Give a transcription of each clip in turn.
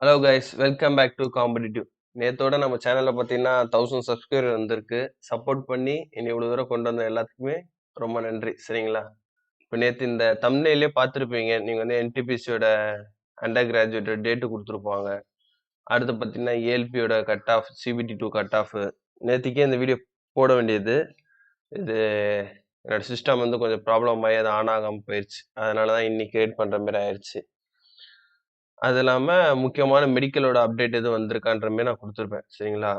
Hello guys, welcome back to competitive. நேத்தோட நம்ம சேனல்ல பார்த்தீங்கன்னா 1000 சப்ஸ்கிரைபர் வந்திருக்கு. சப்போர்ட் பண்ணி என்னை இவ்வளோ தூரம் கொண்டு வந்த எல்லாத்துக்குமே ரொம்ப நன்றி. சரிங்களா? இப்போ நேத்து இந்த தம்ப்நெயிலே பார்த்துருப்பீங்க. நீங்க வந்து என்டிபிசியோட அண்டர் கிராஜுவேட் டேட்டு குடுத்துருப்பாங்க. அடுத்து பார்த்தீங்கன்னா ஏஎல்பியோட cut off, CBT 2 cut off. நேத்திக்கே இந்த வீடியோ போட வேண்டியது. இது என்னோட சிஸ்டம் வந்து கொஞ்சம் ப்ராப்ளம் ஆகி அது ஆன் ஆகாம போயிருச்சு. அதனால தான் இன்னைக்கு கிரியேட் பண்ற மாரி ஆயிருச்சு. அது இல்லாம முக்கியமான மெடிக்கலோட அப்டேட் எதுவும் வந்திருக்கான்ற மாரி நான் குடுத்துருப்பேன். சரிங்களா?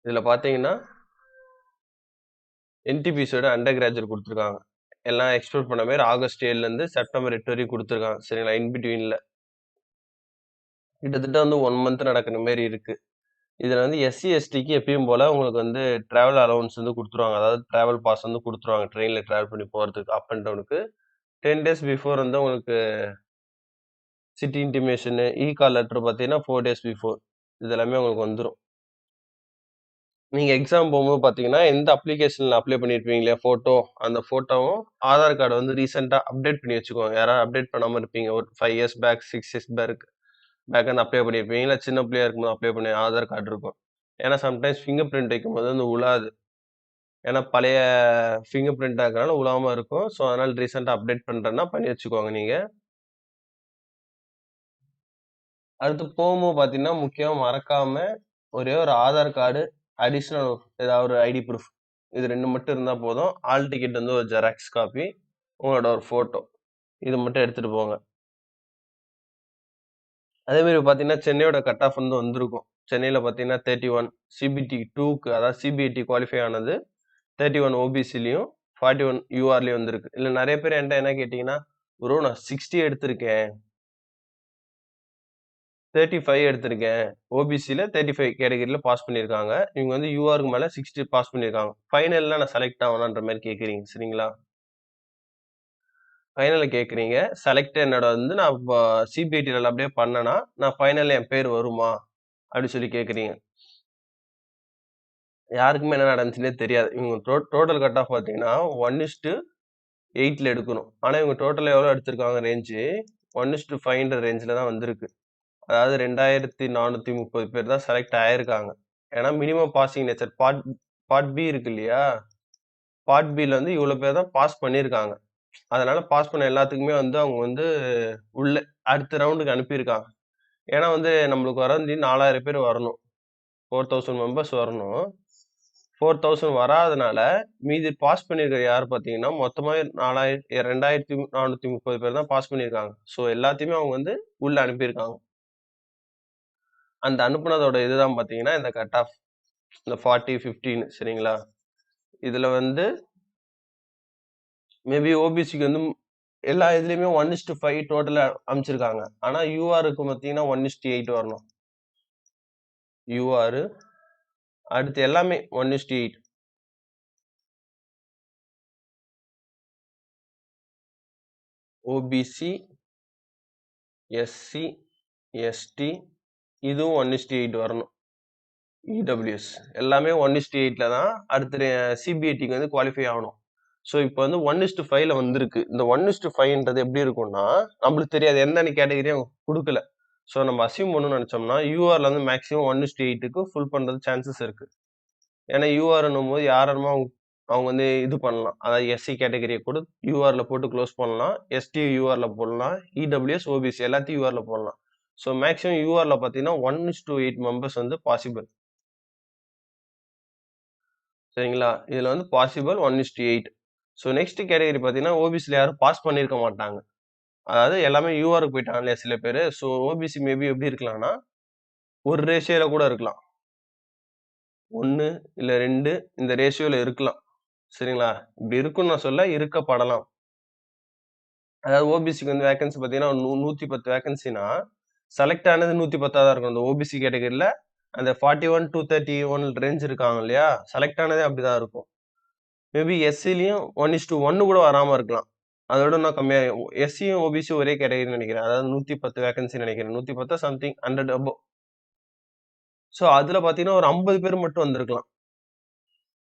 இதுல பார்த்தீங்கன்னா, என்டிபிசியோட அண்டர் கிராஜுவேட் குடுத்துருக்காங்க. எல்லாம் எக்ஸ்பெக்ட் பண்ண மாரி ஆகஸ்ட் 7லருந்து செப்டம்பர் 8 வரைக்கும் குடுத்துருக்காங்க. சரிங்களா? இன் பிட்வீன்ல. கிட்டத்தட்ட வந்து 1 மந்த் நடக்கிற மாரி இருக்கு. இதுல வந்து எஸ்சி, எஸ்டிக்கு எப்பயும் போல உங்களுக்கு வந்து டிராவல் அலவன்ஸ் வந்து குடுத்துருவாங்க. அதாவது டிராவல் பாஸ் வந்து குடுத்துருவாங்க. ட்ரெயின்ல டிராவல் பண்ணி போறதுக்கு அப் அண்ட் டவுனுக்கு. 10 டேஸ் பிஃபோர் வந்து உங்களுக்கு சிட்டி இன்டிமேஷனு, கால் லெட்டர் பார்த்தீங்கன்னா 4 டேஸ் பிஃபோர். இது எல்லாமே உங்களுக்கு வந்துரும். நீங்க எக்ஸாம் போகும்போது பார்த்தீங்கன்னா, எந்த அப்ளிகேஷன்ல அப்ளை பண்ணியிருப்பீங்க இல்லையா ஃபோட்டோ, அந்த ஃபோட்டோவும், ஆதார் கார்ட வந்து ரீசென்ட்டா அப்டேட் பண்ணி வச்சுக்கோங்க. யாராவது அப்டேட் பண்ணாம இருப்பீங்க. ஒரு 5 இயர்ஸ் பேக், 6 இயர்ஸ் பேக் வந்து அப்ளை பண்ணியிருப்பீங்க. இல்ல சின்ன பிள்ளையா இருக்கும்போது அப்ளை பண்ண ஆதார் கார்டு இருக்கும். ஏன்னா சம்டைம்ஸ் ஃபிங்கர் பிரிண்ட் வைக்கும்போது வந்து உழாது. ஏன்னா பழைய ஃபிங்கர் பிரிண்ட்டா இருக்கனால உழாம இருக்கும். ஸோ அதனால ரீசென்ட்டா அப்டேட் பண்றேன்னா பண்ணி வச்சுக்கோங்க நீங்க. அடுத்து போகும்போது பார்த்தீங்கன்னா, முக்கியமா மறக்காம ஒரே ஒரு ஆதார் கார்டு, அடிஷனல் ஏதாவது ஒரு ஐடி ப்ரூஃப். இது 2 மட்டும் இருந்தா போதும். ஹால் டிக்கெட் வந்து ஒரு ஜெராக்ஸ் காப்பி, உங்களோட ஒரு ஃபோட்டோ. இது மட்டும் எடுத்துட்டு போங்க. அதே மாரி பார்த்தீங்கன்னா, சென்னையோட கட் ஆஃப் வந்து வந்திருக்கும். சென்னையில பார்த்தீங்கன்னா 31 சிபிடி 2க்கு அதாவது சிபிஐடி குவாலிஃபை ஆனது 31 ஓபிசிலயும், 41 யூஆர்லயும் வந்திருக்கு. இதுல நெறைய பேர் என்ட்ட என்ன கேட்டீங்கன்னா, "ப்ரோ நான் 60 எடுத்திருக்கேன். 35 எடுத்திருக்கேன். ஓபிசில 35 கேட்டகரில பாஸ் பண்ணியிருக்காங்க. இவங்க வந்து யூஆருக்கு மேல 60 பாஸ் பண்ணியிருக்காங்க. ஃபைனல்ல நான் செலக்ட் ஆவேனான்ற மாரி கேட்கிறீங்க. சரிங்களா? ஃபைனல்ல கேட்கிறீங்க. செலக்ட் என்னோட வந்து நான் இப்ப சிபிஐடில அப்படியே பண்ணேன்னா, நான் ஃபைனல்ல என் பேர் வருமா? அப்படி சொல்லி கேட்கிறீங்க. யாருக்குமே என்ன நடந்துச்சுன்னே தெரியாது. இவங்க டோட்டல் கட் ஆஃப் பார்த்தீங்கன்னா 1:8ல எடுக்கணும். ஆனா இவங்க டோட்டலா எவ்வளோ எடுத்திருக்காங்க ரேஞ்சு 1:5ன்ற ரேஞ்சுல தான் வந்திருக்கு. அதாவது 2430 பேர் தான் செலக்ட் ஆயிருக்காங்க. ஏன்னா minimum passing nature part part B இருக்கு இல்லையா? பார்ட் பில வந்து இவ்வளோ பேர் தான் பாஸ் பண்ணியிருக்காங்க. அதனால பாஸ் பண்ண எல்லாத்துக்குமே வந்து அவங்க வந்து உள்ள அடுத்த ரவுண்டுக்கு அனுப்பியிருக்காங்க. ஏன்னா வந்து நம்மளுக்கு வரந்து 4000 பேர் வரணும். 4000 மெம்பர்ஸ் வரணும். 4000 வராதனால மீதி பாஸ் பண்ணியிருக்கிற யார் பார்த்தீங்கன்னா, மொத்தமாவே 2430 பேர் தான் பாஸ் பண்ணியிருக்காங்க. ஸோ எல்லாத்தையுமே அவங்க வந்து உள்ள அனுப்பியிருக்காங்க. அந்த அனுப்புனதோட இதுதான் பார்த்தீங்கன்னா, இந்த கட் ஆஃப். இந்த 40, 15 சரிங்களா? இதுல வந்து மேபி ஓபிசிக்கு வந்து எல்லா இதுலயுமே 1:5 டோட்டலா அனுப்பிச்சிருக்காங்க. ஆனா யூஆருக்கு பார்த்தீங்கன்னா 1:8 வரணும். யூஆர் அடுத்து எல்லாமே 1:8. ஓபிசி, எஸ்சி, எஸ்டி இதுவும் 1:8 வரணும். இடபிள்யூஎஸ் எல்லாமே 1:8ல தான் அடுத்து சிபிஐடிக்கு வந்து குவாலிஃபை ஆகணும். ஸோ இப்போ வந்து 1:5ல வந்திருக்கு. இந்த 1:5ன்றது எப்படி இருக்கும்னா, நம்மளுக்கு தெரியாது. எந்த கேட்டகரியும் அவங்க குடுக்கல. ஸோ நம்ம அஸ்யூம் பண்ணணும்னு நெனச்சோம்னா, யூஆர்ல வந்து மேக்ஸிமம் 1:8க்கு ஃபுல் பண்றது சான்சஸ் இருக்கு. ஏன்னா யூஆர்ன்னும்போது யாராருமே அவங்க அவங்க வந்து இது பண்ணலாம். அதாவது எஸ்சி கேட்டகரிய கூட யூஆர்ல போட்டு குளோஸ் பண்ணலாம். எஸ்டி யூஆர்ல போடலாம். இடபிள்யூஎஸ், ஓபிசி எல்லாத்தையும் யூஆர்ல போடலாம். ஸோ மேக்ஸிமம் யூஆர்ல பார்த்தீங்கன்னா 1:8 மெம்பர்ஸ் வந்து பாசிபிள். சரிங்களா? இதுல வந்து பாசிபிள் 1:8. ஸோ நெக்ஸ்ட் கேட்டகரி பார்த்தீங்கன்னா, ஓபிசில யாரும் பாஸ் பண்ணியிருக்க மாட்டாங்க. அதாவது எல்லாமே யூஆருக்கு போயிட்டாங்க இல்லையா சில பேரு. ஸோ ஓபிசி மேபி எப்படி இருக்கலாம்னா, ஒரு ரேஷியோல கூட இருக்கலாம். 1 இல்ல 2 இந்த ரேஷியோல இருக்கலாம். சரிங்களா? இப்படி இருக்கும்னு நான் சொல்லல, இருக்கப்படலாம். அதாவது ஓபிசிக்கு வந்து வேக்கன்சி பார்த்தீங்கன்னா, 110 வேக்கன்சினா, செலக்ட் ஆனது 110 தான் இருக்கும். அந்த ஓபிசி கேட்டகரில அந்த 41 டூ 31 ரேஞ்ச் இருக்காங்க இல்லையா? செலக்ட் ஆனதே அப்படிதான் இருக்கும். மேபி எஸ்சிலயும் 1:1 கூட வராம இருக்கலாம். அதோட இன்னும் கம்மியா எஸ்சியும், ஓபிசியும் ஒரே கேட்டகரின்னு நெனைக்கிறேன். அதாவது 110 வேக்கன்சி நெனைக்கிறேன். 110 சம்திங் 100 அபோவ். ஸோ அதுல பார்த்தீங்கன்னா, ஒரு 50 பேர் மட்டும் வந்திருக்கலாம்.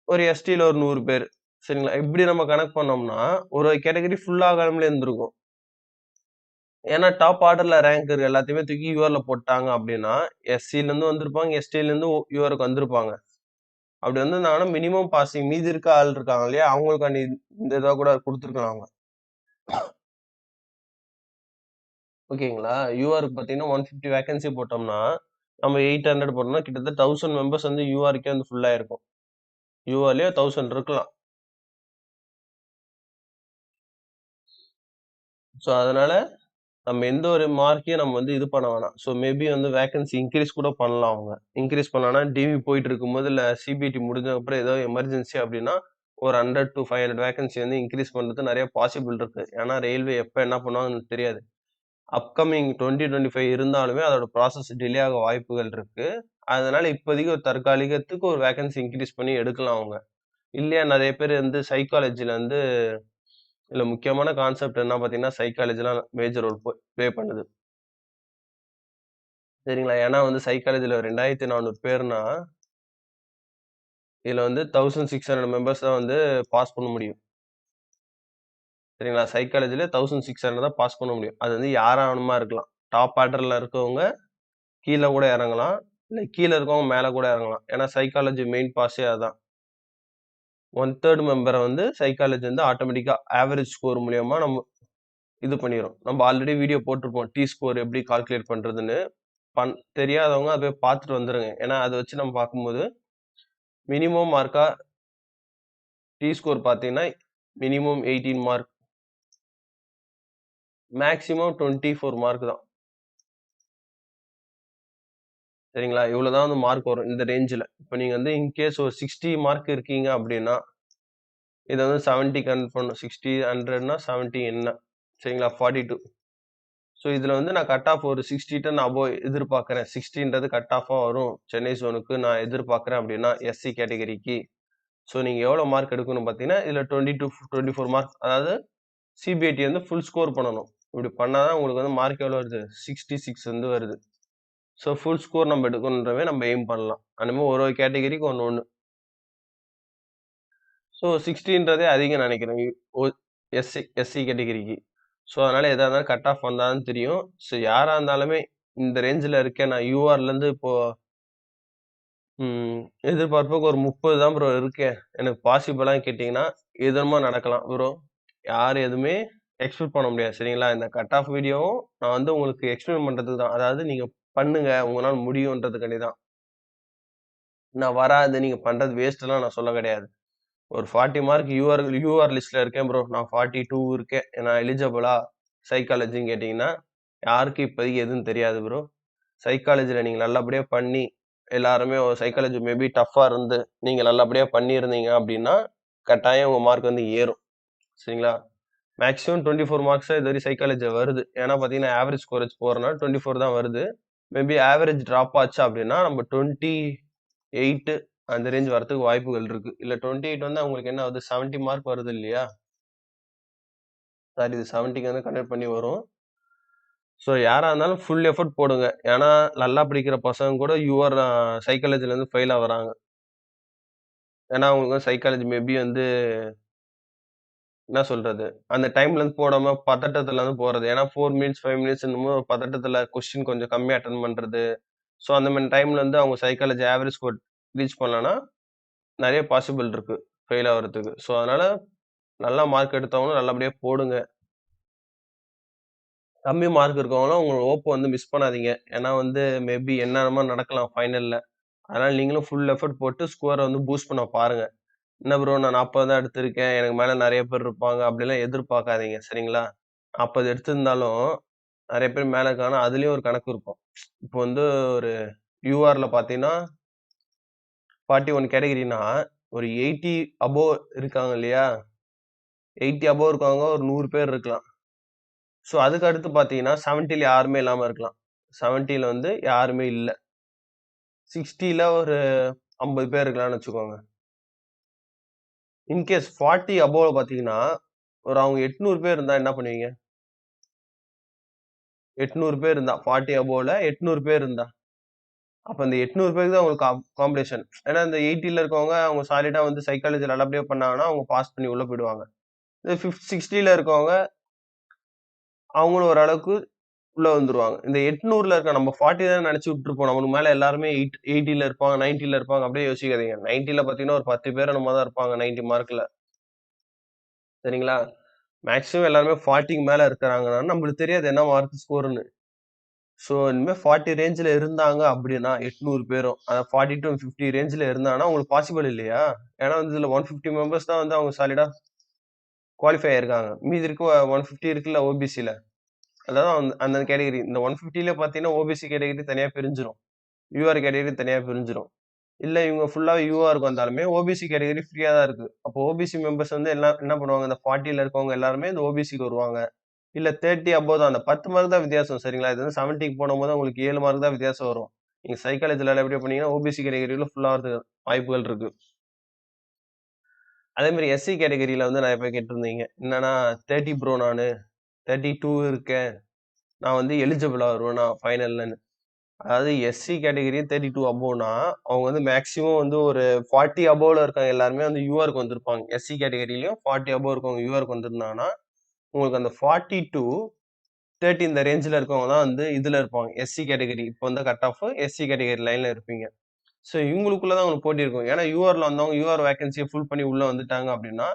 ஒரு எஸ்டில ஒரு 100 பேர். சரிங்களா? இப்படி நம்ம கணக்கு பண்ணோம்னா, ஒரு கேட்டகரி ஃபுல் ஆகாமலே இருந்திருக்கும். ஏன்னா டாப் ஆர்டர்ல ரேங்க் இருக்க எல்லாத்தையுமே தூக்கி யூஆர்ல போட்டாங்க அப்படின்னா, எஸ்சில இருந்து வந்திருப்பாங்க, எஸ்டில இருந்து யூஆருக்கு வந்திருப்பாங்க. அப்படி வந்திருந்தாங்கன்னா மினிமம் பாசிங் மீதி இருக்க ஆள் இருக்காங்க இல்லையா? அவங்களுக்காண்டி இந்த இத கூட குடுத்துருக்கலாம் அவங்க. ஓகேங்களா? யூஆருக்கு பார்த்தீங்கன்னா 150 வேக்கன்சி போட்டோம்னா, நம்ம 800 போட்டோம்னா கிட்டத்தட்ட 1000 மெம்பர்ஸ் வந்து யூஆருக்கே வந்து ஃபுல் ஆயிருக்கும். யூஆர்லயே 1000 இருக்கலாம். ஸோ அதனால நம்ம எந்த ஒரு மார்க்கையும் நம்ம வந்து இது பண்ண வேணாம். ஸோ மேபி வந்து வேக்கன்சி இன்கிரீஸ் கூட பண்ணலாம் அவங்க. இன்கிரீஸ் பண்ணலாம்னா டிவி போயிட்டு இருக்கும்போது, இல்ல சிபிடி முடிஞ்ச அப்புறம் ஏதோ எமர்ஜென்சி அப்படின்னா, ஒரு 100 டூ 500 வேக்கன்சி வந்து இன்கிரீஸ் பண்றது நெறைய பாசிபிள் இருக்கு. ஏன்னா ரயில்வே எப்ப என்ன பண்ணுவாங்கன்னு தெரியாது. அப்கமிங் 2025 இருந்தாலுமே அதோட ப்ராசஸ் டிலே ஆக வாய்ப்புகள் இருக்கு. அதனால இப்போதைக்கு ஒரு தற்காலிகத்துக்கு ஒரு வேக்கன்சி இன்கிரீஸ் பண்ணி எடுக்கலாம் அவங்க. இல்லையா நெறைய பேர் வந்து சைக்காலஜில வந்து இதுல முக்கியமான கான்செப்ட் என்ன பார்த்தீங்கன்னா, சைக்காலஜிலாம் மேஜர் ரோல் ப்ளே பண்ணுது. சரிங்களா? ஏன்னா வந்து சைக்காலஜில 2400 பேர்னா, இதுல வந்து 1600 மெம்பர்ஸ் தான் வந்து பாஸ் பண்ண முடியும். சரிங்களா? சைக்காலஜில 1600 தான் பாஸ் பண்ண முடியும். அது வந்து யாரா வேணுமா இருக்கலாம். டாப் ஆர்டர்ல இருக்கவங்க கீழ கூட இறங்கலாம். இல்ல கீழ இருக்கவங்க மேல கூட இறங்கலாம். ஏன்னா சைக்காலஜி மெயின் பாஸே அதான். 1/3 மெம்பர வந்து சைக்காலஜி வந்து ஆட்டோமேட்டிக்கா ஆவரேஜ் ஸ்கோர் மூலியமா நம்ம இது பண்ணிரும். நம்ம ஆல்ரெடி வீடியோ போட்டுருப்போம். டி ஸ்கோர் எப்படி கால்குலேட் பண்றதுன்னு. தெரியாதவங்க அத போய் பார்த்துட்டு வந்துருங்க. ஏன்னா அத வச்சு நம்ம பார்க்கும்போது, மினிமம் மார்க்கா டி ஸ்கோர் பார்த்தீங்கன்னா, மினிமம் 18 மார்க். மேக்ஸிமம் 24 மார்க் தான். சரிங்களா? இவ்வளோ தான் வந்து மார்க் வரும் இந்த ரேஞ்சுல. இப்ப நீங்க வந்து இன்கேஸ் ஒரு 60 மார்க் இருக்கீங்க அப்படின்னா, இத வந்து 70 கன்வெர்ட் பண்ணணும். 60, 100ன்னா 70 என்ன? சரிங்களா? 42. ஸோ இதுல வந்து நான் கட் ஆஃப் ஒரு 60 டன் அபோவ் எதிர்பார்க்கிறேன். 60ன்றது கட் ஆஃபா வரும். சென்னை ஜோனுக்கு நான் எதிர்பார்க்கிறேன் அப்படின்னா, எஸ்சி கேட்டகரிக்கு. ஸோ நீங்க எவ்வளோ மார்க் எடுக்கணும் பார்த்தீங்கன்னா, இதுல 24 மார்க் அதாவது சிபிஐடி வந்து ஃபுல் ஸ்கோர் பண்ணணும். இப்படி பண்ணா தான் உங்களுக்கு வந்து மார்க் எவ்வளோ வருது? 66 வந்து வருது. ஸோ ஃபுல் ஸ்கோர் நம்ம எடுக்கணுன்றவே நம்ம எய்ம் பண்ணலாம். அந்த மாரி ஒரு ஒரு கேட்டகரிக்கு ஒண்ணு ஒண்ணு. ஸோ 60ன்றதே அதிகம் நெனைக்கிறேன். ஒ எஸ்சி எஸ்சி கேட்டகரிக்கு. ஸோ அதனால எதா இருந்தாலும் கட் ஆஃப் வந்தா தான் தெரியும். ஸோ யாரா இருந்தாலுமே இந்த ரேஞ்சுல இருக்கேன். நான் யூஆர்லேருந்து இப்போ ம் எதிர்பார்ப்புக்கு ஒரு 30 தான் ப்ரோ இருக்கேன். எனக்கு பாசிபிளான்னு கேட்டீங்கன்னா, எதுவுமா நடக்கலாம் ப்ரோ. யாரும் எதுவுமே எக்ஸ்பெக்ட் பண்ண முடியாது. சரிங்களா? இந்த கட் ஆஃப் வீடியோவும் நான் வந்து உங்களுக்கு எக்ஸ்பிளைன் பண்றதுக்கு தான். அதாவது நீங்க பண்ணுங்க. உங்களால முடியுன்றதுக்காண்டி தான். நான் வராது, நீங்க பண்றது வேஸ்ட்லாம் நான் சொல்ல கிடையாது. ஒரு 40 மார்க் யூஆர் லிஸ்ட்ல இருக்கேன் ப்ரோ. நான் 42 இருக்கேன். நான் எலிஜிபிளா? சைக்காலஜின்னு கேட்டீங்கன்னா, யாருக்கும் இப்போதைக்கு எதுவும் தெரியாது ப்ரோ. சைக்காலஜில நீங்க நல்லபடியா பண்ணி, எல்லாருமே ஒரு சைக்காலஜி மேபி டஃப்பா இருந்து, நீங்க நல்லபடியா பண்ணியிருந்தீங்க அப்டின்னா, கட்டாயம் உங்க மார்க் வந்து ஏறும். சரிங்களா? மேக்ஸிமம் 24 மார்க்ஸ் தான் இதுவரையும் சைக்காலஜில வருது. ஏன்னா பார்த்தீங்கன்னா, ஆவரேஜ் ஸ்கோர் வச்சு போறனால 24 தான் வருது. மேபி ஆவரேஜ் டிராப் ஆச்சு அப்டின்னா, நம்ம 28 அந்த ரேஞ்ச் வரதுக்கு வாய்ப்புகள் இருக்கு. இல்ல 28 வந்து அவங்களுக்கு என்ன ஆகுது 70 மார்க் வருது இல்லையா? சாரி இது 70க்கு வந்து கன்வெர்ட் பண்ணி வரும். ஸோ யாரா இருந்தாலும் ஃபுல் எஃபோர்ட் போடுங்க. ஏன்னா நல்லா படிக்கிற பசங்க கூட யுவர் சைக்காலஜில இருந்து ஃபெயில் ஆவுறாங்க. ஏன்னா அவங்களுக்கு வந்து சைக்காலஜி மேபி வந்து என்ன சொல்றது? அந்த டைம்ல இருந்து போடாம பதட்டத்துல இருந்து போறது. ஏன்னா 4 மினிட்ஸ், 5 மினிட்ஸ்ன்னும்போது ஒரு பதட்டத்துல கொஸ்டின் கொஞ்சம் கம்மியா அட்டெண்ட் பண்றது. ஸோ அந்த மாரி டைம்ல இருந்து அவங்க சைக்காலஜி ஆவரேஜ் ஸ்கோர் ரீச் பண்ணலன்னா, நெறைய பாசிபிள் இருக்கு. ஃபெயில் ஆவறதுக்கு. ஸோ அதனால நல்லா மார்க் எடுத்தவங்களும் நல்லபடியா போடுங்க. கம்மி மார்க் இருக்கவங்களும் உங்க ஹோப்ப வந்து மிஸ் பண்ணாதீங்க. ஏன்னா வந்து மேபி என்னென்னமோ நடக்கலாம் ஃபைனல்ல. அதனால நீங்களும் ஃபுல் எஃபோர்ட் போட்டு ஸ்கோர வந்து பூஸ்ட் பண்ண பாருங்க. என்ன ப்ரோ நான் 40 தான் எடுத்திருக்கேன். எனக்கு மேல நெறைய பேர் இருப்பாங்க. அப்படிலாம் எதிர்பார்க்காதீங்க. சரிங்களா? 40 எடுத்திருந்தாலும் நெறைய பேர் மேல இருக்காங்கன்னா, அதுலயும் ஒரு கணக்கு இருக்கும். இப்போ வந்து ஒரு யூஆர்ல பார்த்தீங்கன்னா, 41 கேட்டகரினா ஒரு 80 அபோவ் இருக்காங்க இல்லையா? 80 அபோவ் இருக்கவங்க ஒரு 100 பேர் இருக்கலாம். ஸோ அதுக்கு அடுத்து பார்த்தீங்கன்னா, 70ல யாருமே இல்லாம இருக்கலாம். 70ல வந்து யாருமே இல்ல. 60ல ஒரு 50 பேர் இருக்கலாம்னு வச்சுக்கோங்க. இன்கேஸ் 40 அபோவ்ல பார்த்தீங்கன்னா, ஒரு அவங்க 800 பேர் இருந்தா என்ன பண்ணுவீங்க? 800 பேர் இருந்தா 40 அபோவ்ல 800 பேர் இருந்தா, அப்ப இந்த 800 பேருக்கு தான் உங்களுக்கு காம்படிஷன். ஏன்னா இந்த 80ல இருக்கவங்க அவங்க சாலிடா வந்து சைக்காலஜி நல்லபடியா பண்ணாங்கன்னா, அவங்க பாஸ் பண்ணி உள்ள போயிடுவாங்க. இந்த 60ல இருக்கவங்க அவங்களும் ஓரளவுக்கு உள்ள வந்துருவாங்க. இந்த 800ல இருக்க நம்ம 40 தான் நெனச்சு விட்டுருப்போம். நமக்கு மேல எல்லாருமே 80ல இருப்பாங்க, 90ல இருப்பாங்க. அப்படியே யோசிக்காதீங்க. 90ல பார்த்தீங்கன்னா, ஒரு 10 பேர் என்னமோ தான் இருப்பாங்க 90 மார்க்ல. சரிங்களா? மேக்ஸிமம் எல்லாருமே 40க்கு மேல இருக்கிறாங்கன்னா, நம்மளுக்கு தெரியாது என்ன மார்க் ஸ்கோர்ன்னு. ஸோ, இனிமே 40 ரேஞ்சுல இருந்தாங்க அப்படின்னா, 800 பேரும். 40 டூ 50 ரேஞ்சுல இருந்தாங்கன்னா, உங்களுக்கு பாசிபிள் இல்லையா? ஏன்னா வந்து இதுல 150 மெம்பர்ஸ் தான் வந்து அவங்க சாலிடா குவாலிஃபை ஆயிருக்காங்க. மீதி இருக்க 150 இருக்குல்ல ஓபிசில. அதாவது அந்த அந்த கேட்டகரி. இந்த 150ல பார்த்தீங்கன்னா, ஓபிசி கேட்டகரி தனியா பிரிஞ்சிரும். யூஆர் கேட்டகரி தனியா பிரிஞ்சிரும். இல்ல இவங்க ஃபுல்லாவே யூஆருக்கு வந்தாலுமே, ஓபிசி கேட்டகரி ஃப்ரீயா தான் இருக்கு. அப்போ ஓபிசி மெம்பர்ஸ் வந்து எல்லாம் என்ன பண்ணுவாங்க, இந்த 40ல இருக்கவங்க எல்லாருமே இந்த ஓபிசிக்கு வருவாங்க. இல்ல 30 அபோவ் தான். அந்த 10 மார்க் தான் வித்தியாசம் சரிங்களா? இது வந்து 70க்கு போடும்போது உங்களுக்கு 7 மார்க் தான் வித்தியாசம் வரும். நீங்க சைக்காலஜில எப்படி பண்ணீங்கன்னா, ஓபிசி கேட்டகரில ஃபுல்லா வரதுக்கு வாய்ப்புகள் இருக்கு. அதே மாரி எஸ்சி கேட்டகரில வந்து நெறைய பேர் கேட்டிருந்தீங்க. என்னன்னா 30 ப்ரோ நானு. 32 இருக்கேன். நான் வந்து எலிஜிபிளா வருவேனா ஃபைனல்லன்னு. அதாவது எஸ்சி கேட்டகரி 32 அபோவ்னா, அவங்க வந்து மேக்ஸிமம் வந்து ஒரு 40 அபோவ்ல இருக்க எல்லாருமே வந்து யூஆர்க்கு வந்திருப்பாங்க. எஸ்சி கேட்டகரிலயும் 40 அபோவ் இருக்கவங்க யூஆர்க்கு வந்திருந்தாங்கன்னா, உங்களுக்கு அந்த 40 டூ 30 இந்த ரேஞ்சுல இருக்கவங்க தான் வந்து இதுல இருப்பாங்க. SC category. இப்போ வந்து கட் ஆஃப் எஸ்சி கேட்டகரி லைன்ல இருப்பீங்க. ஸோ இவங்களுக்குள்ள தான் உங்களுக்கு போட்டி இருக்கும். ஏன்னா யூஆர்ல வந்தவங்க யூஆர் வேக்கன்சிய ஃபுல் பண்ணி உள்ள வந்துட்டாங்க அப்படின்னா,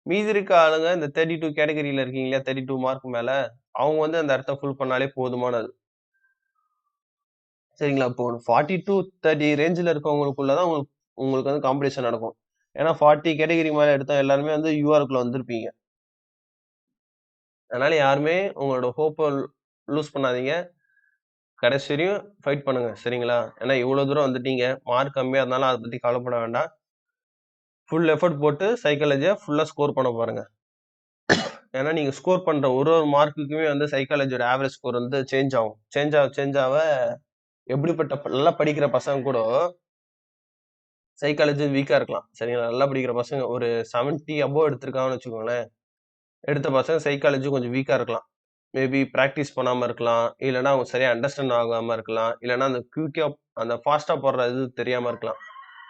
மீதி இருக்க ஆளுங்க இந்த 32 கேட்டகரில இருக்கீங்க இல்லையா? 32 மார்க் மேல, அவங்க வந்து அந்த இடத்த ஃபுல் பண்ணாலே போதுமானது. சரிங்களா? இப்போ 40 டூ 30 ரேஞ்சுல இருக்கவங்களுக்குள்ள தான் உங்களுக்கு உங்களுக்கு வந்து காம்படிஷன் நடக்கும். ஏன்னா 40 கேட்டகரி மேல எடுத்த எல்லாருமே வந்து யூஆர்க்குள்ள வந்திருப்பீங்க. அதனால யாருமே உங்களோட ஹோப்ப லூஸ் பண்ணாதீங்க. கடைசி வரையும் ஃபைட் பண்ணுங்க. சரிங்களா? ஏன்னா இவ்வளோ தூரம் வந்துட்டீங்க. மார்க் கம்மியா இருந்தாலும் அத பத்தி கவலைப்பட வேண்டாம். ஃபுல் எஃபோர்ட் போட்டு சைக்காலஜிய ஃபுல்லா ஸ்கோர் பண்ண பாருங்க. ஏன்னா நீங்க ஸ்கோர் பண்ற ஒரு ஒரு மார்க்குக்குமே வந்து சைக்காலஜியோட ஆவரேஜ் ஸ்கோர் வந்து சேஞ்ச் ஆகும். சேஞ்ச் ஆவ எப்படிப்பட்ட நல்லா படிக்கிற பசங்க கூட சைக்காலஜி வீக்கா இருக்கலாம். சரிங்களா? நல்லா படிக்கிற பசங்க ஒரு 70 அபோவ் எடுத்திருக்காங்கன்னு வச்சுக்கோங்களேன். எடுத்த பசங்க சைக்காலஜி கொஞ்சம் வீக்கா இருக்கலாம். மேபி பிராக்டிஸ் பண்ணாம இருக்கலாம். இல்லன்னா அவங்க சரியா அண்டர்ஸ்டாண்ட் ஆகாம இருக்கலாம். இல்லன்னா அந்த குயிக்கா அந்த ஃபாஸ்ட்டா போடுற இது தெரியாம இருக்கலாம்.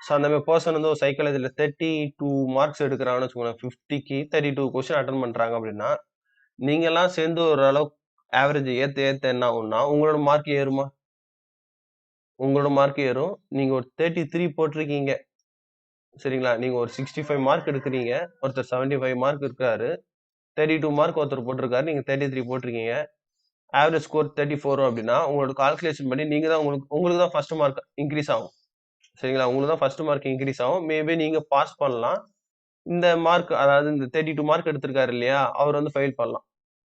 ஸோ அந்த மாரி பெர்சன் வந்து ஒரு சைக்காலஜில 32 மார்க்ஸ் எடுக்குறாங்கன்னு வச்சுக்கோங்களேன். 50க்கு 32 கொஸ்டின் அட்டெண்ட் பண்றாங்க அப்படின்னா, நீங்கலாம் சேர்ந்து ஓரளவு ஆவரேஜ் ஏத்த ஏத்த என்ன ஆகும்னா, உங்களோட மார்க் ஏறுமா? உங்களோட மார்க் ஏறும். நீங்க ஒரு 33 போட்டிருக்கீங்க. சரிங்களா? நீங்க ஒரு 65 மார்க் எடுக்குறீங்க. ஒருத்தர் 75 மார்க் இருக்காரு. 32 மார்க் ஒருத்தர் போட்டிருக்காரு. நீங்க 33 போட்டிருக்கீங்க. ஆவரேஜ் ஸ்கோர் 34 அப்படின்னா, உங்களோட கால்குலேஷன் பண்ணி நீங்க தான் உங்களுக்கு உங்களுக்கு தான் ஃபர்ஸ்ட் மார்க் இன்கிரீஸ் ஆகும். சரிங்களா? உங்களுக்கு தான் ஃபர்ஸ்ட் மார்க் இன்கிரீஸ் ஆகும். மேபி நீங்க பாஸ் பண்ணலாம். இந்த மார்க் அதாவது இந்த 32 மார்க் எடுத்திருக்காரு இல்லையா? அவர் வந்து ஃபெயில் பண்ணலாம்.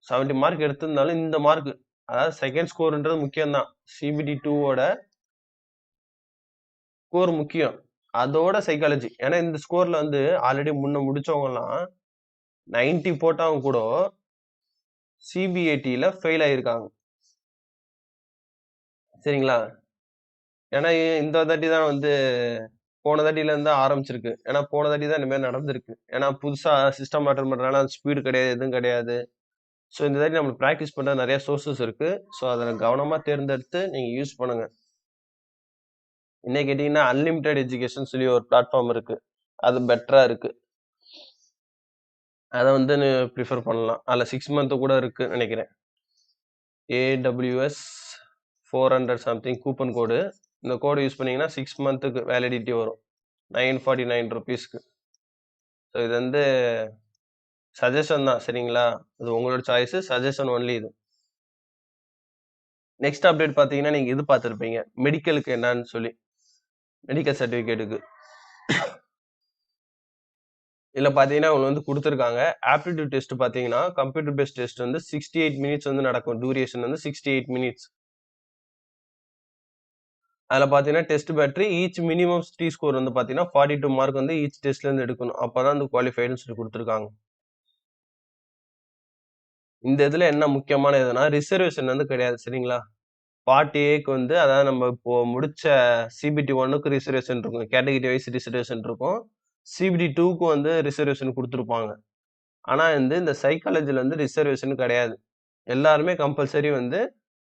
70 மார்க் எடுத்திருந்தாலும் இந்த மார்க் அதாவது செகண்ட் ஸ்கோர்ன்றது முக்கியம் தான். சிபிடி 2 ஓட ஸ்கோர் முக்கியம். அதோட சைக்காலஜி. ஏன்னா இந்த ஸ்கோர்ல வந்து ஆல்ரெடி முன்ன முடிச்சவங்கலாம் 90 போட்டவங்க கூட சிபிஏடில ஃபெயில் ஆயிருக்காங்க. சரிங்களா? ஏன்னா இந்த தாட்டி தான் வந்து போன தாட்டில இருந்து தான் ஆரம்பிச்சிருக்கு. ஏன்னா போன தாட்டி தான் இந்த மாரி நடந்திருக்கு. ஏன்னா புதுசா சிஸ்டம் மாற்றம் பண்றனால ஸ்பீடு கிடையாது, எதுவும் கிடையாது. ஸோ இந்த தாட்டி நம்மளுக்கு பிராக்டிஸ் பண்ற நெறைய சோர்ஸஸ் இருக்கு. ஸோ அத கவனமா தேர்ந்தெடுத்து நீங்க யூஸ் பண்ணுங்க. இன்னைக்கு கேட்டீங்கன்னா, அன்லிமிட்டெட் எஜுகேஷன் சொல்லி ஒரு பிளாட்ஃபார்ம் இருக்கு. அது பெட்டரா இருக்கு. அத வந்து பிரிஃபர் பண்ணலாம். அதுல 6 மந்த் கூட இருக்குன்னு நெனைக்கிறேன். AWS 400 சம்திங் கூப்பன் கோடு. இந்த கோட் யூஸ் பண்ணீங்கன்னா 6 மந்த்துக்கு வேலிடிட்டி வரும். ₹949க்கு. ஸோ இது வந்து சஜஷன் தான் சரிங்களா? அது உங்களோட சாய்ஸ். சஜஷன் ஒன்லி இது. நெக்ஸ்ட் அப்டேட் பார்த்தீங்கன்னா, நீங்க இது பார்த்திருப்பீங்க. மெடிக்கலுக்கு என்னான்னு சொல்லி. மெடிக்கல் சர்டிஃபிகேட்டுக்கு. இதுல பார்த்தீங்கன்னா, உங்களுக்கு வந்து குடுத்துருக்காங்க. ஆப்டிட்யூட் டெஸ்ட் பார்த்தீங்கன்னா, கம்ப்யூட்டர் பேஸ்ட் டெஸ்ட் வந்து 68 மினிட்ஸ் வந்து நடக்கும். டியூரேஷன் வந்து 68 மினிட்ஸ். அதுல பார்த்தீங்கன்னா, test battery each minimum score வந்து பார்த்தீங்கன்னா, 42 மார்க் வந்து ஈச் டெஸ்ட்ல இருந்து எடுக்கணும். அப்பதான் வந்து குவாலிஃபைடுன்னு சொல்லி குடுத்துருக்காங்க. இந்த இதுல என்ன முக்கியமான இதுன்னா, ரிசர்வேஷன் வந்து கிடையாது. சரிங்களா? பார்ட் ஏக்கு வந்து அதாவது நம்ம இப்போ முடிச்ச சிபிடி 1க்கு ரிசர்வேஷன் இருக்கும். கேட்டகரி வைஸ் ரிசர்வேஷன் இருக்கும். சிபிடி 2க்கு வந்து ரிசர்வேஷன் குடுத்துருப்பாங்க. ஆனா வந்து இந்த சைக்காலஜில வந்து ரிசர்வேஷன் கிடையாது. எல்லாருமே கம்பல்சரி வந்து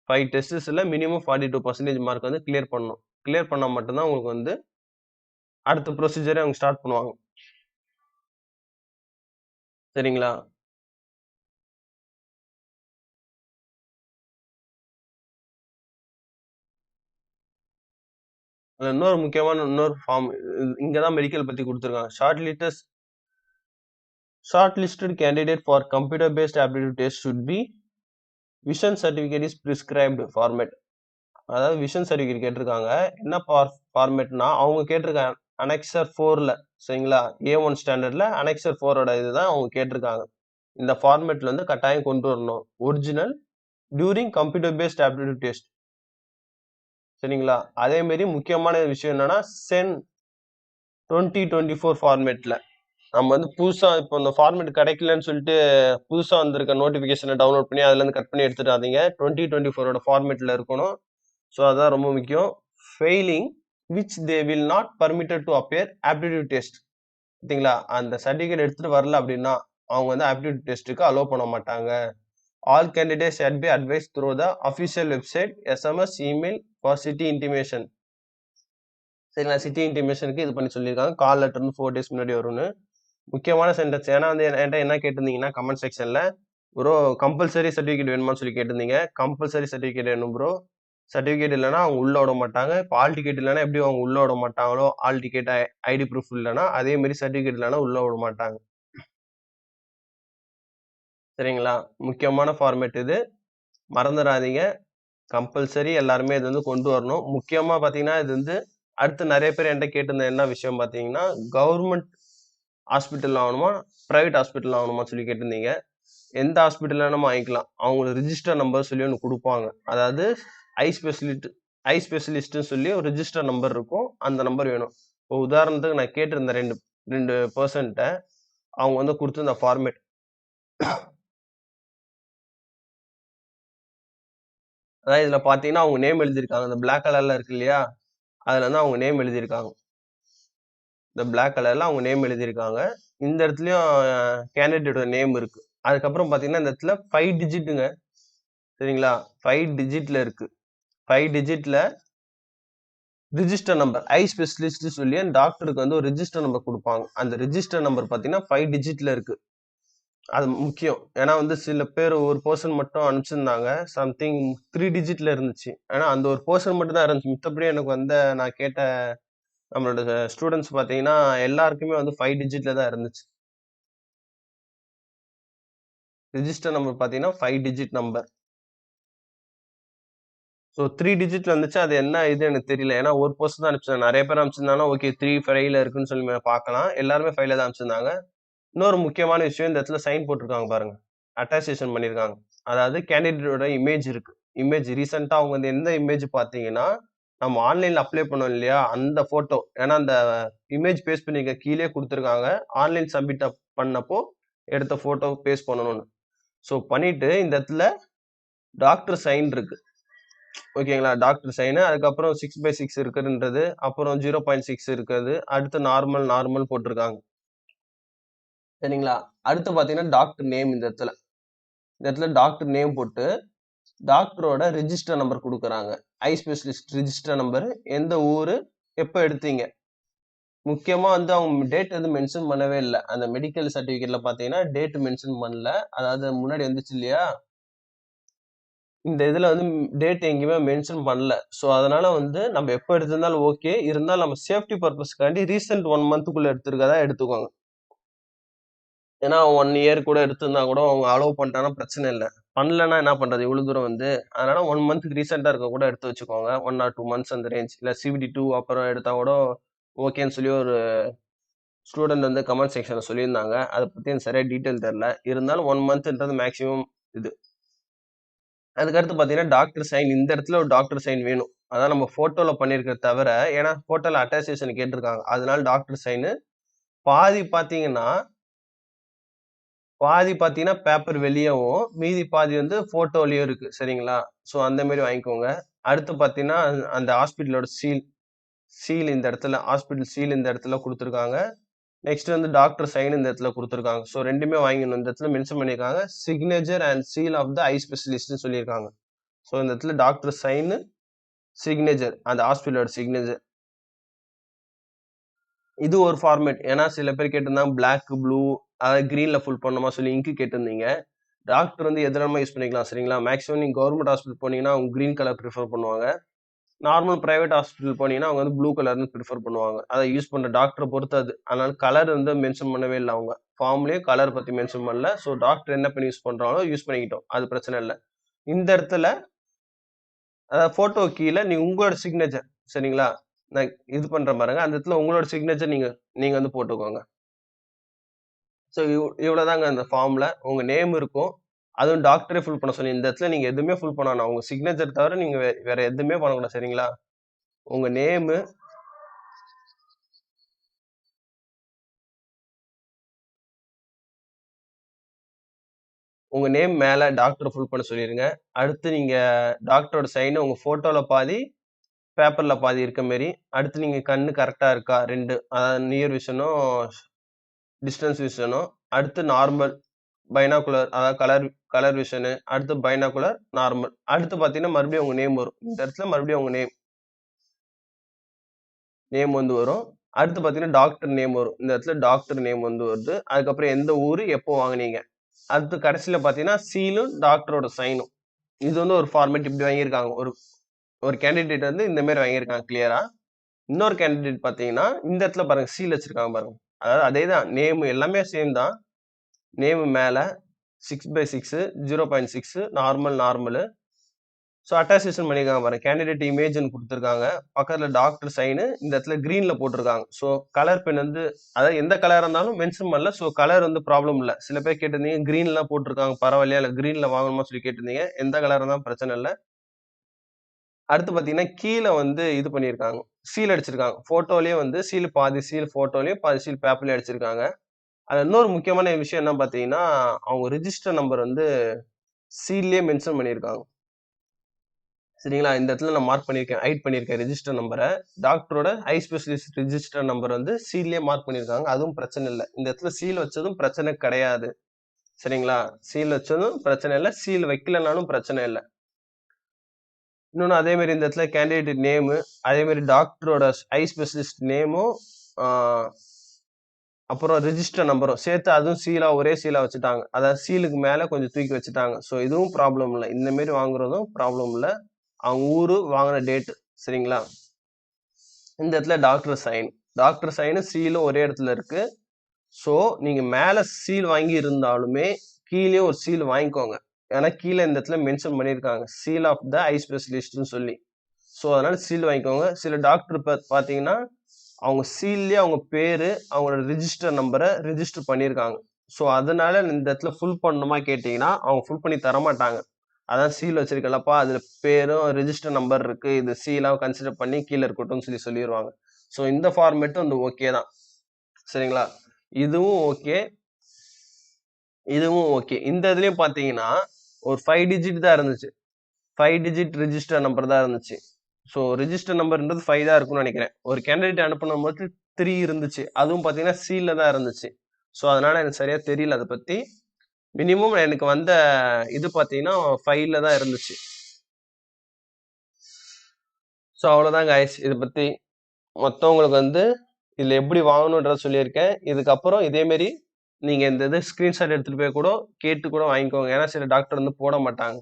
5 டெஸ்ட்ஸ்ல மினிமம் 42% மார்க் வந்து கிளியர் பண்ணணும். கிளியர் பண்ணா மட்டும் தான் உங்களுக்கு வந்து அடுத்த ப்ரொசீஜரே அவங்க ஸ்டார்ட் பண்ணுவாங்க. சரிங்களா? இன்னொரு முக்கியமான இன்னொரு ஃபார்ம் இங்க தான் மெடிக்கல் பத்தி குடுத்துருக்காங்க. Shortlisted candidate for computer-based aptitude test should be vision certificate is prescribed format. அதாவது விஷன் சர்டிஃபிகேட் கேட்டிருக்காங்க. என்ன ஃபார்மேட்னா அவங்க கேட்டிருக்காங்க அனெக்சர் 4ல சரிங்களா? A1 ஸ்டாண்டர்ட்ல அனெக்சர் 4ஓட இதுதான் அவங்க கேட்டிருக்காங்க. இந்த ஃபார்மேட்ல வந்து கட்டாயம் கொண்டு வரணும். Original during computer based aptitude test. சரிங்களா? அதே மாதிரி முக்கியமான விஷயம் என்னன்னா சென் 2024 ஃபார்மேட்ல நம்ம வந்து புதுசா இப்போ இந்த ஃபார்மேட் கிடைக்கலன்னு சொல்லிட்டு புதுசா வந்திருக்க நோட்டிபிகேஷனை டவுன்லோட் பண்ணி அதுல இருந்து கட் பண்ணி எடுத்துடாதீங்க. 2024ஓட ஃபார்மேட்ல இருக்கணும். ஸோ அதான் ரொம்ப முக்கியம். Failing which they will not permitted to appear aptitude test. பார்த்தீங்களா? அந்த சர்டிஃபிகேட் எடுத்துட்டு வரல அப்படின்னா அவங்க வந்து ஆப்டிடியூட் டெஸ்ட்டுக்கு அலோவ் பண்ண மாட்டாங்க. All candidates should be advise through the official website, SMS, email for city intimation. சரிங்களா? சிட்டி இன்டிமேஷனுக்கு இது பண்ணி சொல்லியிருக்காங்க. கால் லெட்டர்னு 4 days முன்னாடி வரும்னு. முக்கியமான சென்டென்ஸ். ஏன்னா வந்து என்கிட்ட என்ன கேட்டிருந்தீங்கன்னா கமெண்ட் செக்ஷன்ல ப்ரோ கம்பல்சரி சர்டிஃபிகேட் வேணுமான்னு சொல்லி கேட்டிருந்தீங்க. கம்பல்சரி சர்டிஃபிகேட் வேணும் ப்ரோ. சர்டிஃபிகேட் இல்லைன்னா அவங்க உள்ள விட மாட்டாங்க. இப்போ ஆல் டிக்கெட் இல்லைன்னா எப்படி அவங்க உள்ள விட மாட்டாங்களோ, ஆல் டிக்கெட் ஐடி ப்ரூஃப் இல்லைன்னா அதே மாதிரி சர்டிஃபிகேட் இல்லைன்னா உள்ள விட மாட்டாங்க. சரிங்களா? முக்கியமான ஃபார்மேட் இது. மறந்துடாதீங்க. கம்பல்சரி எல்லாருமே இது வந்து கொண்டு வரணும். முக்கியமா பாத்தீங்கன்னா இது வந்து அடுத்து நிறைய பேர் என்கிட்ட கேட்டிருந்த என்ன விஷயம் பாத்தீங்கன்னா கவர்மெண்ட் ஹாஸ்பிட்டல் ஆகணுமா பிரைவேட் ஹாஸ்பிட்டல் ஆகணுமா சொல்லி கேட்டிருந்தீங்க. எந்த ஹாஸ்பிட்டல்ல நம்ம வாங்கிக்கலாம். அவங்களுக்கு ரிஜிஸ்டர் நம்பர் சொல்லி ஒன்று கொடுப்பாங்க. அதாவது ஐ ஸ்பெஷலிஸ்ட்னு சொல்லி ஒரு ரிஜிஸ்டர் நம்பர் இருக்கும். அந்த நம்பர் வேணும். இப்போ உதாரணத்துக்கு நான் கேட்டிருந்தேன் ரெண்டு பர்சன்ட்ட அவங்க வந்து கொடுத்துருந்த ஃபார்மேட். அதாவது இதுல பாத்தீங்கன்னா அவங்க நேம் எழுதியிருக்காங்க. அந்த பிளாக் கலர்ல இருக்கு இல்லையா? அதுல வந்து அவங்க நேம் எழுதியிருக்காங்க. இந்த பிளாக் கலர்ல அவங்க நேம் எழுதியிருக்காங்க. இந்த இடத்துலயும் கேண்டிடேட்டோட நேம் இருக்கு. அதுக்கப்புறம் பாத்தீங்கன்னா இந்த இடத்துல 5 டிஜிட்டுங்க. சரிங்களா? 5 டிஜிட்ல இருக்கு. 5 டிஜிட்ல ரிஜிஸ்டர் நம்பர் ஐ ஸ்பெஷலிஸ்ட் சொல்லி டாக்டருக்கு வந்து ஒரு ரிஜிஸ்டர் நம்பர் கொடுப்பாங்க. அந்த ரிஜிஸ்டர் நம்பர் பாத்தீங்கன்னா 5 டிஜிட்ல இருக்கு. அது முக்கியம். ஏன்னா வந்து சில பேர் ஒரு பர்சன் மட்டும் அனுப்பிச்சிருந்தாங்க. சம்திங் 3 டிஜிட்ல இருந்துச்சு. ஏன்னா அந்த ஒரு பர்சன் மட்டும் தான் இருந்துச்சு. மித்தபடி எனக்கு வந்து நான் கேட்ட நம்மளோட ஸ்டூடெண்ட்ஸ் பாத்தீங்கன்னா எல்லாருக்குமே வந்து 5 டிஜிட்ல தான் இருந்துச்சு. ரிஜிஸ்டர் நம்பர் பாத்தீங்கன்னா 5 டிஜிட் நம்பர். ஸோ 3 டிஜிட்ல இருந்துச்சு. அது என்ன இது எனக்கு தெரியல. ஏன்னா ஒரு பர்சன் தான் அனுப்பிச்சிருந்தாங்க. நிறைய பேர் அனுப்பிச்சிருந்தாங்கன்னா ஓகே 3 5ல இருக்குன்னு சொல்லி பார்க்கலாம். எல்லாருமே 5ல தான் அனுப்பிச்சிருந்தாங்க. இன்னொரு முக்கியமான விஷயம் இந்த இடத்துல சைன் போட்டிருக்காங்க பாருங்க. அட்டாச்சேஷன் பண்ணியிருக்காங்க. அதாவது கேண்டிடேட்டோட இமேஜ் இருக்கு. இமேஜ் ரீசெண்டா அவங்க வந்து எந்த இமேஜ் பார்த்தீங்கன்னா நம்ம ஆன்லைன்ல அப்ளை பண்ணோம் இல்லையா? அந்த போட்டோ. ஏன்னா அந்த இமேஜ் பேஸ்ட் பண்ணிருக்க கீழே கொடுத்துருக்காங்க. ஆன்லைன் சப்மிட் பண்ணப்போ எடுத்த போட்டோ பேஸ்ட் பண்ணணும்னு. ஸோ பண்ணிட்டு இந்த இடத்துல டாக்டர் சைன் இருக்கு. ஓகேங்களா? Doctor sign. அதுக்கப்புறம் 6/6 இருக்குன்றது. அப்புறம் 0.6 இருக்குது. அடுத்து நார்மல் போட்டிருக்காங்க. சரிங்களா? அடுத்து பார்த்தீங்கன்னா, டாக்டர் நேம் இந்த இடத்துல. இந்த இடத்துல டாக்டர் நேம் போட்டு, டாக்டரோட ரிஜிஸ்டர் நம்பர் குடுக்குறாங்க. ஐ ஸ்பெஷலிஸ்ட் ரிஜிஸ்டர் நம்பர், எந்த ஊரு, எப்ப எடுத்தீங்க. முக்கியமா வந்து அவங்க டேட் எதுவும் மென்ஷன் பண்ணவே இல்ல. அந்த மெடிக்கல் சர்டிபிகேட்ல பார்த்தீங்கன்னா, டேட் மென்ஷன் பண்ணல. அதாவது முன்னாடி வந்துச்சு இல்லையா? இந்த இதுல வந்து டேட் எங்கேயுமே மென்ஷன் பண்ணல. ஸோ அதனால வந்து நம்ம எப்ப எடுத்திருந்தாலும் ஓகே. இருந்தாலும் நம்ம சேஃப்டி பர்ப்பஸ்க்காண்டி ரீசென்ட் 1 மந்த்துக்குள்ள எடுத்திருக்கதா எடுத்துக்கோங்க. ஏன்னா 1 இயர் கூட எடுத்திருந்தா கூட அவங்க அலோவ் பண்ணிட்டாங்கன்னா பிரச்சனை இல்ல. பண்ணலன்னா என்ன பண்றது? இவ்வளவு தூரம் வந்து. அதனால 1 மந்த்க்கு ரீசென்ட்டா இருக்க கூட எடுத்து வச்சுக்கோங்க. 1 ஆர் 2 மந்த்ஸ் அந்த ரேஞ்ச். இல்ல CBT 2 அப்புறம் எடுத்தா கூட ஓகேன்னு சொல்லி ஒரு ஸ்டூடண்ட் வந்து கமெண்ட் செக்ஷன்ல சொல்லியிருந்தாங்க. அத பத்தி எனக்கு சரியா டீட்டெயில் தெரியல. இருந்தாலும் 1 மந்த்ன்றது மேக்ஸிமம் இது. அதுக்கடுத்து பார்த்தீங்கன்னா, டாக்டர் சைன். இந்த இடத்துல ஒரு டாக்டர் சைன் வேணும். அதான் நம்ம ஃபோட்டோல பண்ணியிருக்கிறத தவிர, ஏன்னா ஃபோட்டோல அட்டாஸ்டேஷன் கேட்டிருக்காங்க. அதனால டாக்டர் சைனு. பாதி பார்த்தீங்கன்னா பேப்பர் வெளியவும், மீதி பாதி வந்து ஃபோட்டோலயும் இருக்கு. சரிங்களா? ஸோ அந்த மாரி வாங்கிக்கோங்க. அடுத்து பார்த்தீங்கன்னா, அந்த ஹாஸ்பிட்டலோட சீல் இந்த இடத்துல ஹாஸ்பிட்டல் சீல் இந்த இடத்துல குடுத்துருக்காங்க. நெக்ஸ்ட் வந்து டாக்டர் சைன் இந்த இடத்துல குடுத்துருக்காங்க. ஸோ 2மே வாங்கிக்கணும். இந்த இடத்துல மென்ஷன் பண்ணியிருக்காங்க. Signature and seal of the eye ஸ்பெஷலிஸ்ட்ன்னு சொல்லியிருக்காங்க. ஸோ இந்த இடத்துல டாக்டர் சைனு, சிக்னேச்சர் அந்த ஹாஸ்பிட்டலோட சிக்னேச்சர். இது ஒரு ஃபார்மேட். ஏன்னா சில பேர் கேட்டிருந்தாங்க பிளாக், ப்ளூ அதாவது கிரீன்ல ஃபுல் பண்ணணுமா சொல்லி இங்க் கேட்டிருந்தீங்க. டாக்டர் வந்து எதுலமா யூஸ் பண்ணிக்கலாம். சரிங்களா? மேக்ஸிமம் நீங்க கவர்மெண்ட் ஹாஸ்பிட்டல் போனீங்கன்னா அவங்க கிரீன் கலர் பிரிஃபர் பண்ணுவாங்க. நார்மல் பிரைவேட் ஹாஸ்பிட்டல் போனீங்கன்னா அவங்க வந்து ப்ளூ கலர்னு ப்ரிஃபர் பண்ணுவாங்க. அதை யூஸ் பண்ற டாக்டரை பொறுத்து அது. அதனால கலர் வந்து மென்ஷன் பண்ணவே இல்ல அவங்க. ஃபார்ம்லயும் கலர் பத்தி மென்ஷன் பண்ணல. ஸோ டாக்டர் என்ன பென் யூஸ் பண்றாங்களோ யூஸ் பண்ணிக்கிட்டோம். அது பிரச்சனை இல்ல. இந்த இடத்துல ஃபோட்டோ கீழ நீங்க உங்களோட சிக்னேச்சர் சரிங்களா? நான் இது பண்றேன் பாருங்க. அந்த இடத்துல உங்களோட சிக்னேச்சர் நீங்க நீங்க வந்து போட்டுக்கோங்க. ஸோ இவ்வளோதாங்க அந்த ஃபார்ம்ல. உங்க நேம் இருக்கும். அதுவும் டாக்டரே ஃபில் பண்ண சொல்லி இந்த இடத்துல நீங்க எதுவுமே ஃபில் பண்ண வேணாம். உங்க சிக்னேச்சர் தவிர நீங்க வேற எதுவுமே பண்ணக்கூடாது சரிங்களா? உங்க நேமு உங்க நேம் மேல டாக்டர் ஃபுல் பண்ண சொல்லிருங்க. அடுத்து நீங்க டாக்டரோட சைன் உங்க ஃபோட்டோல பாதி, பேப்பர்ல பாதி இருக்க மாரி. அடுத்து நீங்க கண்ணு கரெக்ட்டா இருக்கா 2 அதாவது நியர் விஷனும், டிஸ்டன்ஸ் விஷனும். அடுத்து நார்மல் பைனாகுலர் அதாவது கலர் கலர் விஷனு. அடுத்து பைனாகுலர், நார்மல். அடுத்து பார்த்தீங்கன்னா, மறுபடியும் உங்க நேம் வரும். இந்த இடத்துல மறுபடியும் உங்க நேம் வந்து வரும். அடுத்து பார்த்தீங்கன்னா, டாக்டர் நேம் வரும். இந்த இடத்துல டாக்டர் நேம் வந்து வருது. அதுக்கப்புறம் எந்த ஊரு, எப்போ வாங்குனீங்க. அடுத்து கடைசியில பார்த்தீங்கன்னா, சீலும், டாக்டரோட சைனும். இது வந்து ஒரு ஃபார்மேட் இப்படி வாங்கியிருக்காங்க. ஒரு ஒரு கேண்டிடேட் வந்து இந்த மாரி வாங்கியிருக்காங்க கிளியரா. இன்னொரு கேண்டிடேட் பார்த்தீங்கன்னா, இந்த இடத்துல பாருங்க சீல் வச்சிருக்காங்க பாருங்க. அதாவது அதேதான் நேம் எல்லாமே சேம் தான். நேம் மேல 6/6 0.6 நார்மல் நார்மலு. ஸோ அட்டாச்சேஷன் பண்ணியிருக்காங்க பாருங்க. கேண்டிடேட் இமேஜ்ன்னு குடுத்துருக்காங்க. பக்கத்துல டாக்டர் சைனு இந்த இடத்துல கிரீன்ல போட்டிருக்காங்க. ஸோ கலர் பென் வந்து அதாவது எந்த கலரா இருந்தாலும் மென்ஷன் பண்ணல. ஸோ கலர் வந்து ப்ராப்ளம் இல்ல. சில பேர் கேட்டிருந்தீங்க கிரீன்லாம் போட்டிருக்காங்க பரவாயில்லையா? இல்ல கிரீன்ல வாங்கணுமா சொல்லி கேட்டிருந்தீங்க. எந்த கலரா இருந்தாலும் பிரச்சனை இல்ல. அடுத்து பார்த்தீங்கன்னா, கீழ வந்து இது பண்ணியிருக்காங்க. சீல் அடிச்சிருக்காங்க. ஃபோட்டோலயே வந்து சீல் பாதி சீல் ஃபோட்டோலயும், பாதி சீல் பேப்பர்லயும் அடிச்சிருக்காங்க. அதுல இன்னொரு முக்கியமான விஷயம் என்ன பார்த்தீங்கன்னா, அவங்க ரிஜிஸ்டர் நம்பர் வந்து சீல்லயே மென்ஷன் பண்ணியிருக்காங்க. சரிங்களா? இந்த இடத்துல நான் மார்க் பண்ணியிருக்கேன். ஹைட் பண்ணியிருக்கேன் ரிஜிஸ்டர் நம்பர. டாக்டரோட ஐ ஸ்பெஷலிஸ்ட் ரிஜிஸ்டர் நம்பர் வந்து சீல்லயே மார்க் பண்ணியிருக்காங்க. அதுவும் பிரச்சனை இல்ல. இந்த இடத்துல சீல் வச்சதும் பிரச்சனை கிடையாது. சரிங்களா? சீல் வச்சதும் பிரச்சனை இல்ல. சீல் வைக்கலனாலும் பிரச்சனை இல்ல. இன்னொன்னு அதே மாரி இந்த இடத்துல கேண்டிடேட் நேமு, அதே மாரி டாக்டரோட ஐ ஸ்பெஷலிஸ்ட் நேமும், ஆ அப்புறம் ரிஜிஸ்டர் நம்பரும் சேர்த்து அதுவும் சீலா ஒரே சீலா வச்சுட்டாங்க. அதாவது சீலுக்கு மேல கொஞ்சம் தூக்கி வச்சுட்டாங்க. ஸோ இதுவும் ப்ராப்ளம் இல்ல. இந்த மாரி வாங்குறதும் ப்ராப்ளம் இல்ல. அவங்க ஊரு, வாங்குன டேட் சரிங்களா? இந்த இடத்துல டாக்டர் சைன். டாக்டர் சைனும் சீலும் ஒரே இடத்துல இருக்கு. ஸோ நீங்க மேல சீல் வாங்கி இருந்தாலுமே, கீழயும் ஒரு சீல் வாங்கிக்கோங்க. ஏன்னா கீழ இந்த இடத்துல மென்ஷன் பண்ணியிருக்காங்க. சீல் ஆஃப் த ஐ ஸ்பெஷலிஸ்ட்ன்னு சொல்லி. ஸோ அதனால சீல் வாங்கிக்கோங்க. சில டாக்டர் பார்த்தீங்கன்னா, அவங்க சீல்லயே அவங்க பேரு, அவங்களோட ரிஜிஸ்டர் நம்பர ரிஜிஸ்டர் பண்ணியிருக்காங்க. ஸோ அதனால இந்த இடத்துல ஃபுல் பண்ணணுமா கேட்டீங்கன்னா, அவங்க ஃபுல் பண்ணி தரமாட்டாங்க. அதான் சீல் வச்சிருக்கலப்பா, அதுல பேரும் ரிஜிஸ்டர் நம்பர் இருக்கு. இது சீலா கன்சிடர் பண்ணி கீழ இருக்கட்டும்னு சொல்லிருவாங்க. ஸோ இந்த ஃபார்மேட்டும் வந்து ஓகே தான். சரிங்களா? இதுவும் ஓகே. இதுவும் ஓகே. இந்த இதுலயும் பார்த்தீங்கன்னா, ஒரு 5 டிஜிட் தான் இருந்துச்சு. 5 டிஜிட் ரிஜிஸ்டர் நம்பர் தான் இருந்துச்சு. ஸோ ரிஜிஸ்டர் நம்பர்ன்றது 5 தான் இருக்கும்னு நெனைக்கிறேன். ஒரு கேண்டிடேட் அனுப்புனம்போது 3 இருந்துச்சு. அதுவும் பார்த்தீங்கன்னா, சில தான் இருந்துச்சு. ஸோ அதனால எனக்கு சரியா தெரியல அத பத்தி. மினிமம் எனக்கு வந்த இது பார்த்தீங்கன்னா, 5ல தான் இருந்துச்சு. ஸோ அவ்வளோதான் காய்ஸ். இத பத்தி மத்தவங்களுக்கு வந்து இதுல எப்படி வாங்கணுன்றத சொல்லியிருக்கேன். இதுக்கப்புறம் இதே மாரி நீங்க இந்த இது ஸ்கிரீன்ஷாட் எடுத்துட்டு போய் கூட கேட்டு கூட வாங்கிக்கோங்க. ஏன்னா சில டாக்டர் வந்து போட மாட்டாங்க.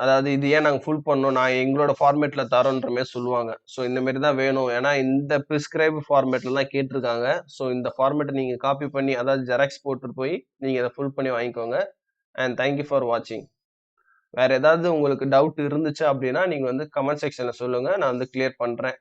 அதாவது இது ஏன் நாங்க ஃபுல் பண்ணோம். நான் எங்களோட ஃபார்மேட்ல தரோன்ற மாரி சொல்லுவாங்க. ஸோ இந்த மாரி தான் வேணும். ஏன்னா இந்த பிரிஸ்கிரைப் ஃபார்மேட்ல தான் கேட்டிருக்காங்க. ஸோ இந்த ஃபார்மேட்ட நீங்க காப்பி பண்ணி அதாவது ஜெராக்ஸ் போட்டுட்டு போய் நீங்க இத ஃபுல் பண்ணி வாங்கிக்கோங்க. அண்ட் தேங்க் யூ ஃபார் வாட்சிங். வேற ஏதாவது உங்களுக்கு டவுட் இருந்துச்சு அப்படின்னா, நீங்க வந்து கமெண்ட் செக்ஷன்ல சொல்லுங்க. நான் வந்து கிளியர் பண்றேன்.